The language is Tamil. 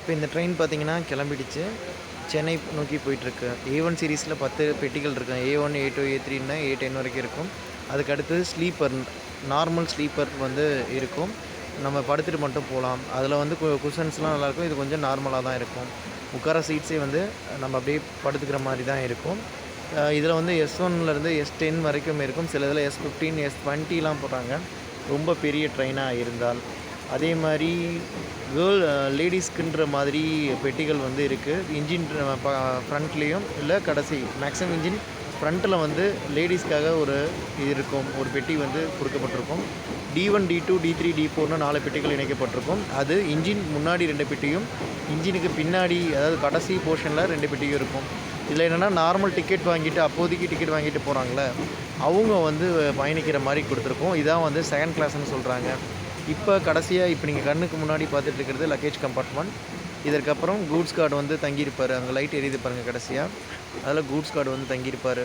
இப்போ இந்த ட்ரெயின் பார்த்தீங்கன்னா கிளம்பிடுச்சு. சென்னை நோக்கி போயிட்டுருக்கு. A1 சீரிஸில 10 பெட்டிகள் இருக்கும். A1, A2, A3ன்னு A10 வரைக்கும் இருக்கும். அதுக்கு அடுத்தது ஸ்லீப்பர் நார்மல் ஸ்லீப்பர் வந்து இருக்கும். நம்ம படுத்துட்டு மட்டும் போலாம். அதில வந்து குஷன்ஸ்லாம் நல்லாயிருக்கும். இது கொஞ்சம் நார்மலா தான் இருக்கும். உட்கார சீட்ஸே வந்து நம்ம அப்படியே படுத்துக்கிற மாரி தான் இருக்கும். இதில வந்து S1லேருந்து S10 வரைக்கும் இருக்கும். சில இதில S15, S20லாம் போடுறாங்க. ரொம்ப பெரிய ட்ரெயினா இருந்தால். அதே மாரி லேடீஸ்க்குன்ற மாதிரி பெட்டிகள் வந்து இருக்குது. இன்ஜின் ஃப்ரண்ட்லேயும் இல்லை கடைசி மேக்ஸிமம் இன்ஜின் ஃப்ரண்ட்டில் வந்து லேடீஸ்க்காக ஒரு இது இருக்கும். ஒரு பெட்டி வந்து கொடுக்கப்பட்டிருக்கும். D1, D2, D3, D4ன்னு 4 பெட்டிகள் இணைக்கப்பட்டிருக்கும். அது இன்ஜின் முன்னாடி 2 பெட்டியும், இன்ஜினுக்கு பின்னாடி அதாவது கடைசி போர்ஷனில் 2 பெட்டியும் இருக்கும். இதில் என்னென்னா நார்மல் டிக்கெட் வாங்கிட்டு அப்போதைக்கு டிக்கெட் வாங்கிட்டு போகிறாங்களே, அவங்க வந்து பயணிக்கிற மாதிரி கொடுத்துருக்கோம். இதான் வந்து செகண்ட் கிளாஸ்ன்னு சொல்கிறாங்க. இப்போ கடைசியாக இப்போ நீங்கள் கண்ணுக்கு முன்னாடி பார்த்துட்டு இருக்கிறது லக்கேஜ் கம்பார்ட்மெண்ட். இதற்கப்புறம் கூட்ஸ் கார்டு வந்து தங்கியிருப்பார். அங்கே லைட் எரியுது பாருங்கள் கடைசியாக. அதில் கூட்ஸ் கார்டு வந்து தங்கியிருப்பார்.